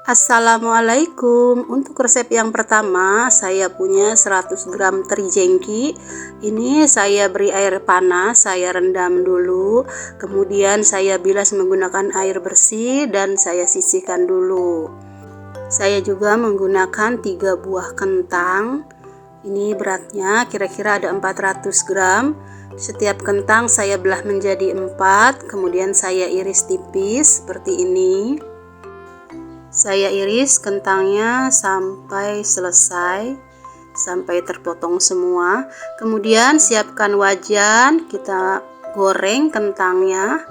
Assalamualaikum. Untuk resep yang pertama, saya punya 100 gram teri jengki. Ini saya beri air panas, saya rendam dulu. Kemudian saya bilas menggunakan air bersih dan saya sisihkan dulu. Saya juga menggunakan 3 buah kentang. Ini beratnya kira-kira ada 400 gram. Setiap kentang saya belah menjadi 4, kemudian saya iris tipis seperti ini. Saya iris kentangnya sampai selesai, sampai terpotong semua. Kemudian siapkan wajan, kita goreng kentangnya.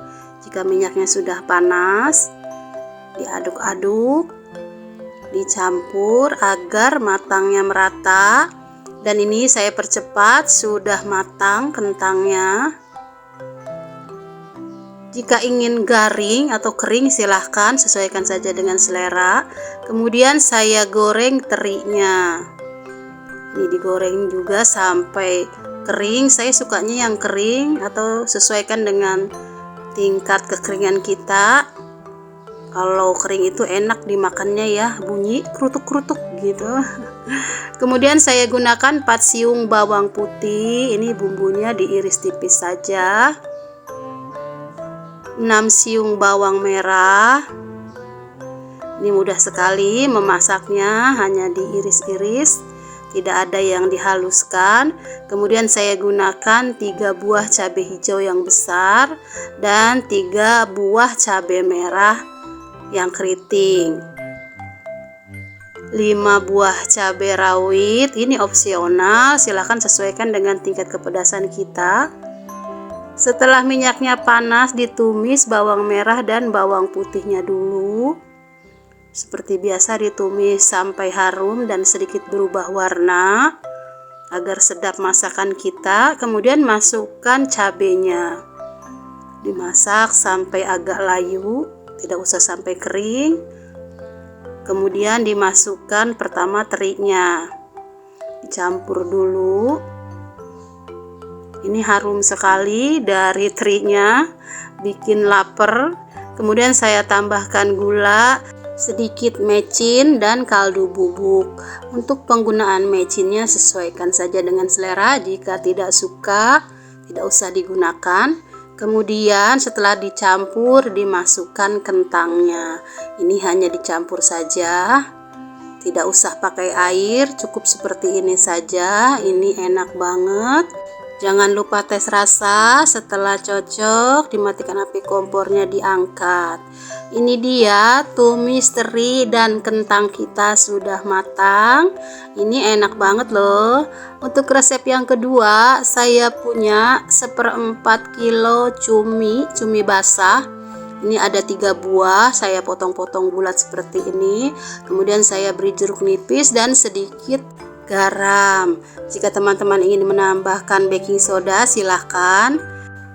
Jika minyaknya sudah panas, diaduk-aduk, dicampur agar matangnya merata. Dan ini saya percepat, sudah matang kentangnya. Jika ingin garing atau kering silahkan, sesuaikan saja dengan selera. Kemudian saya goreng terinya. Ini digoreng juga sampai kering. Saya sukanya yang kering atau sesuaikan dengan tingkat kekeringan kita. Kalau kering itu enak dimakannya ya, bunyi kerutuk-kerutuk gitu. Kemudian saya gunakan 4 siung bawang putih. Ini bumbunya diiris tipis saja. 6 siung bawang merah. Ini mudah sekali memasaknya, hanya diiris-iris, tidak ada yang dihaluskan. Kemudian saya gunakan 3 buah cabai hijau yang besar dan 3 buah cabai merah yang keriting. 5 buah cabai rawit, ini opsional, silahkan sesuaikan dengan tingkat kepedasan kita. Setelah minyaknya panas, ditumis bawang merah dan bawang putihnya dulu. Seperti biasa ditumis sampai harum dan sedikit berubah warna agar sedap masakan kita. Kemudian masukkan cabenya. Dimasak sampai agak layu, tidak usah sampai kering. Kemudian dimasukkan pertama terinya. Dicampur dulu. Ini harum sekali dari terinya, bikin lapar. Kemudian saya tambahkan gula, sedikit mecin dan kaldu bubuk. Untuk penggunaan mecinnya sesuaikan saja dengan selera. Jika tidak suka, tidak usah digunakan. Kemudian setelah dicampur, dimasukkan kentangnya. Ini hanya dicampur saja, tidak usah pakai air, cukup seperti ini saja. Ini enak banget. Jangan lupa tes rasa. Setelah cocok, dimatikan api kompornya, diangkat. Ini dia tumis teri dan kentang kita sudah matang. Ini enak banget loh. Untuk resep yang kedua, saya punya 1/4 kilo cumi basah. Ini ada 3 buah, saya potong-potong bulat seperti ini. Kemudian saya beri jeruk nipis dan sedikit garam. Jika teman-teman ingin menambahkan baking soda silahkan.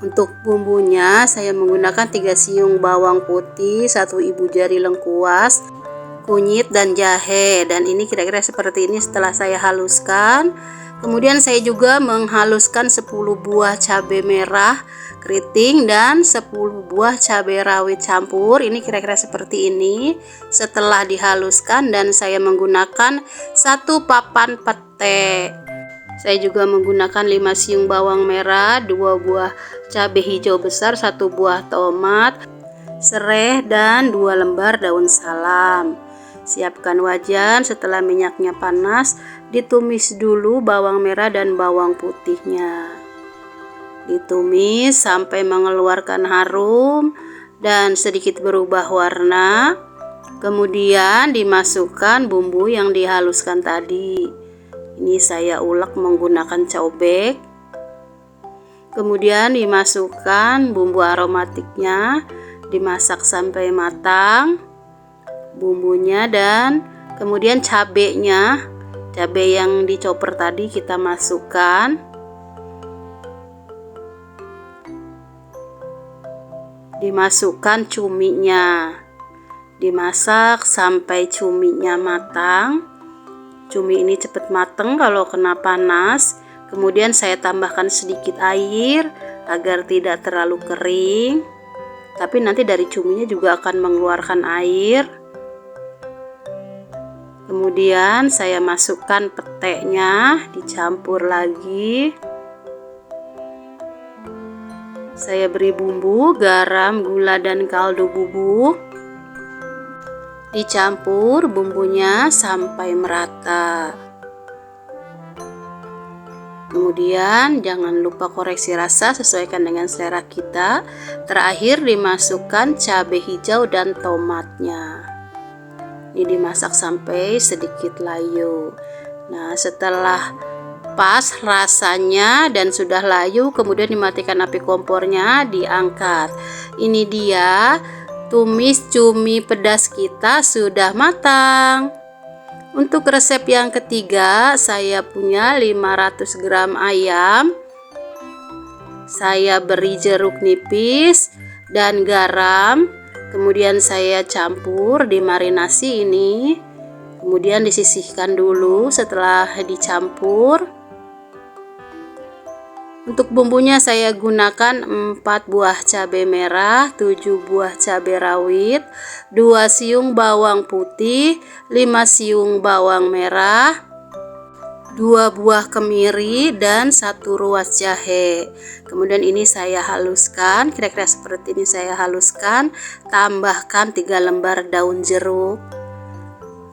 Untuk bumbunya saya menggunakan 3 siung bawang putih, 1 ibu jari lengkuas, kunyit dan jahe. Dan ini kira-kira seperti ini setelah saya haluskan. Kemudian saya juga menghaluskan 10 buah cabai merah keriting dan 10 buah cabai rawit campur. Ini kira-kira seperti ini setelah dihaluskan, dan saya menggunakan 1 papan pete. Saya juga menggunakan 5 siung bawang merah, 2 buah cabai hijau besar, 1 buah tomat, serai dan 2 lembar daun salam. Siapkan wajan. Setelah minyaknya panas, ditumis dulu bawang merah dan bawang putihnya. Ditumis sampai mengeluarkan harum dan sedikit berubah warna. Kemudian dimasukkan bumbu yang dihaluskan tadi. Ini saya ulek menggunakan cobek. Kemudian dimasukkan bumbu aromatiknya, dimasak sampai matang bumbunya, dan kemudian cabenya, cabai yang dicoper tadi kita masukkan. Dimasukkan cuminya, dimasak sampai cuminya matang. Cumi ini cepat matang kalau kena panas. Kemudian saya tambahkan sedikit air agar tidak terlalu kering, tapi nanti dari cuminya juga akan mengeluarkan air. Kemudian saya masukkan petenya, dicampur lagi. Saya beri bumbu, garam, gula, dan kaldu bubuk. Dicampur bumbunya sampai merata. Kemudian jangan lupa koreksi rasa, sesuaikan dengan selera kita. Terakhir dimasukkan cabai hijau dan tomatnya. Ini dimasak sampai sedikit layu. Nah, setelah pas rasanya dan sudah layu, kemudian dimatikan api kompornya, diangkat. Ini dia tumis cumi pedas kita sudah matang. Untuk resep yang ketiga, saya punya 500 gram ayam. Saya beri jeruk nipis dan garam. Kemudian saya campur di marinasi ini. Kemudian disisihkan dulu setelah dicampur. Untuk bumbunya saya gunakan 4 buah cabai merah, 7 buah cabai rawit, 2 siung bawang putih, 5 siung bawang merah, 2 buah kemiri, dan 1 ruas jahe. Kemudian ini saya haluskan, kira-kira seperti ini saya haluskan. Tambahkan 3 lembar daun jeruk.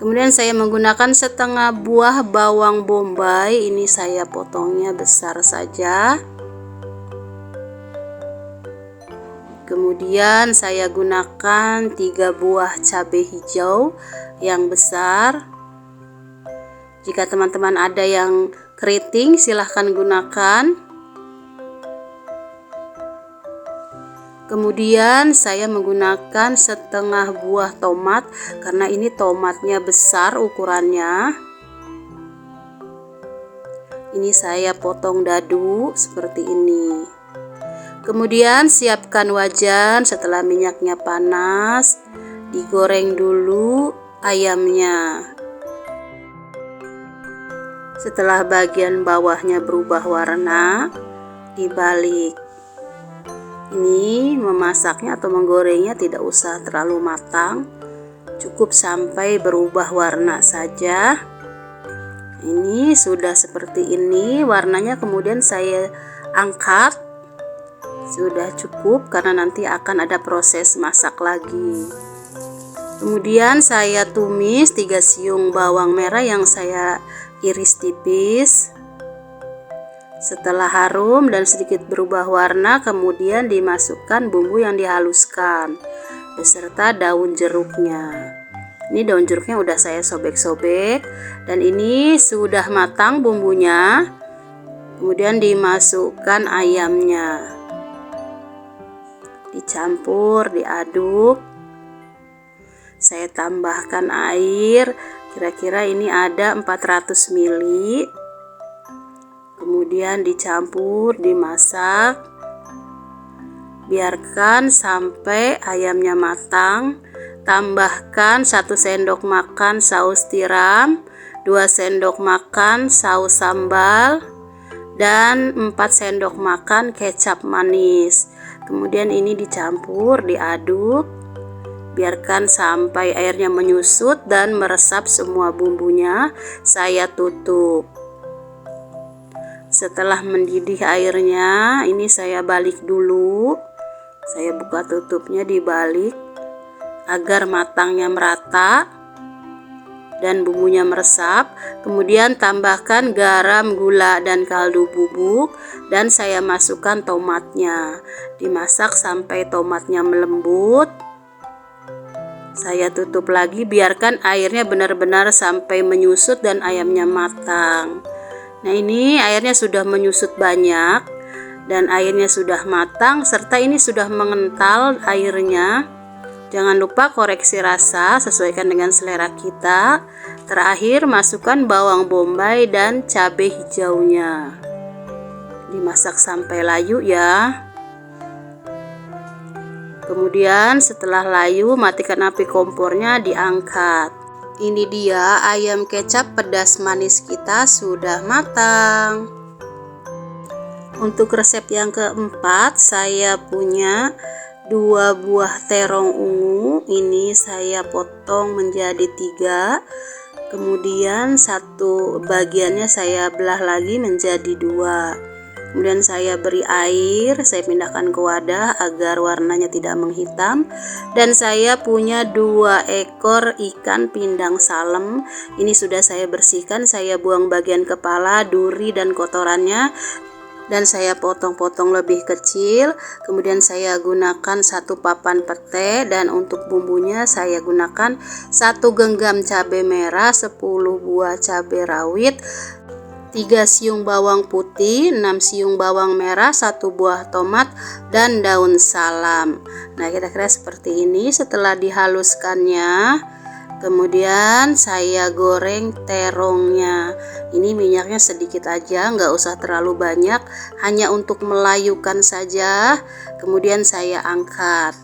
Kemudian saya menggunakan setengah buah bawang bombay. Ini saya potongnya besar saja. Kemudian saya gunakan 3 buah cabai hijau yang besar. Jika teman-teman ada yang keriting, silahkan gunakan. Kemudian saya menggunakan setengah buah tomat karena ini tomatnya besar ukurannya. Ini saya potong dadu seperti ini. Kemudian siapkan wajan. Setelah minyaknya panas, digoreng dulu ayamnya. Setelah bagian bawahnya berubah warna, dibalik. Ini memasaknya atau menggorengnya tidak usah terlalu matang, cukup sampai berubah warna saja. Ini sudah seperti ini warnanya, kemudian saya angkat. Sudah cukup karena nanti akan ada proses masak lagi. Kemudian saya tumis 3 siung bawang merah yang saya iris tipis. Setelah harum dan sedikit berubah warna, kemudian dimasukkan bumbu yang dihaluskan beserta daun jeruknya. Ini daun jeruknya udah saya sobek-sobek dan ini sudah matang bumbunya. Kemudian dimasukkan ayamnya. Dicampur, diaduk. Saya tambahkan air. Kira-kira ini ada 400 ml. Kemudian dicampur, dimasak. Biarkan sampai ayamnya matang. Tambahkan 1 sendok makan saus tiram, 2 sendok makan saus sambal, dan 4 sendok makan kecap manis. Kemudian ini dicampur, diaduk. Biarkan sampai airnya menyusut dan meresap semua bumbunya. Saya tutup. Setelah mendidih airnya, ini saya balik dulu. Saya buka tutupnya, dibalik agar matangnya merata dan bumbunya meresap. Kemudian tambahkan garam, gula, dan kaldu bubuk, dan saya masukkan tomatnya. Dimasak sampai tomatnya melembut. Saya tutup lagi, biarkan airnya benar-benar sampai menyusut dan ayamnya matang. Nah, ini airnya sudah menyusut banyak dan airnya sudah matang serta ini sudah mengental airnya. Jangan lupa koreksi rasa, sesuaikan dengan selera kita. Terakhir masukkan bawang bombay dan cabai hijaunya. Dimasak sampai layu ya. Kemudian setelah layu, matikan api kompornya, diangkat. Ini dia ayam kecap pedas manis kita sudah matang. Untuk resep yang keempat, saya punya 2 buah terong ungu. Ini saya potong menjadi 3. Kemudian satu bagiannya saya belah lagi menjadi 2. Kemudian saya beri air, saya pindahkan ke wadah agar warnanya tidak menghitam. Dan saya punya 2 ekor ikan pindang salem. Ini sudah saya bersihkan, saya buang bagian kepala, duri dan kotorannya. Dan saya potong-potong lebih kecil. Kemudian saya gunakan 1 papan pete, dan untuk bumbunya saya gunakan 1 genggam cabai merah, 10 buah cabai rawit, 3 siung bawang putih, 6 siung bawang merah, 1 buah tomat, dan daun salam. Nah, kira-kira seperti ini. Setelah dihaluskannya, kemudian saya goreng terongnya. Ini minyaknya sedikit aja, nggak usah terlalu banyak, hanya untuk melayukan saja. Kemudian saya angkat,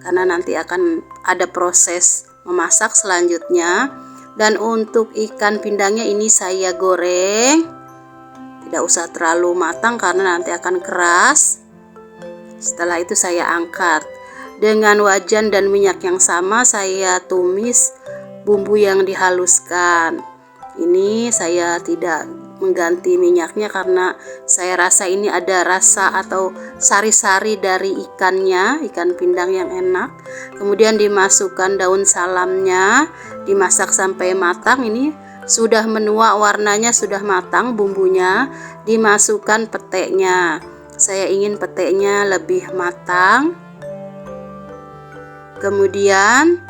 karena nanti akan ada proses memasak selanjutnya. Dan untuk ikan pindangnya ini saya goreng, tidak usah terlalu matang karena nanti akan keras. Setelah itu saya angkat. Dengan wajan dan minyak yang sama saya tumis bumbu yang dihaluskan. Ini saya tidak mengganti minyaknya karena saya rasa ini ada rasa atau sari-sari dari ikannya, ikan pindang yang enak. Kemudian dimasukkan daun salamnya, dimasak sampai matang. Ini sudah menua, warnanya sudah matang bumbunya. Dimasukkan petenya. Saya ingin petenya lebih matang. Kemudian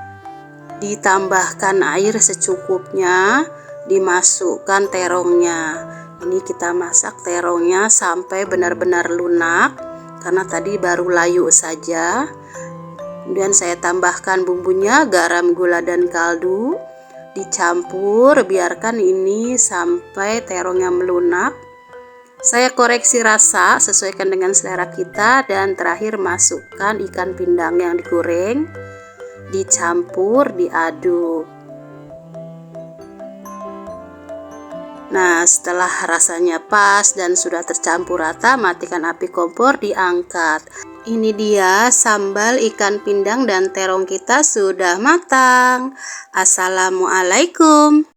ditambahkan air secukupnya, dimasukkan terongnya. Ini kita masak terongnya sampai benar-benar lunak karena tadi baru layu saja. Kemudian saya tambahkan bumbunya, garam, gula, dan kaldu. Dicampur, biarkan ini sampai terongnya melunak. Saya koreksi rasa, sesuaikan dengan selera kita, dan terakhir masukkan ikan pindang yang digoreng. Dicampur, diaduk. Nah, setelah rasanya pas dan sudah tercampur rata, matikan api kompor, diangkat. Ini dia sambal ikan pindang dan terong kita sudah matang. Assalamualaikum.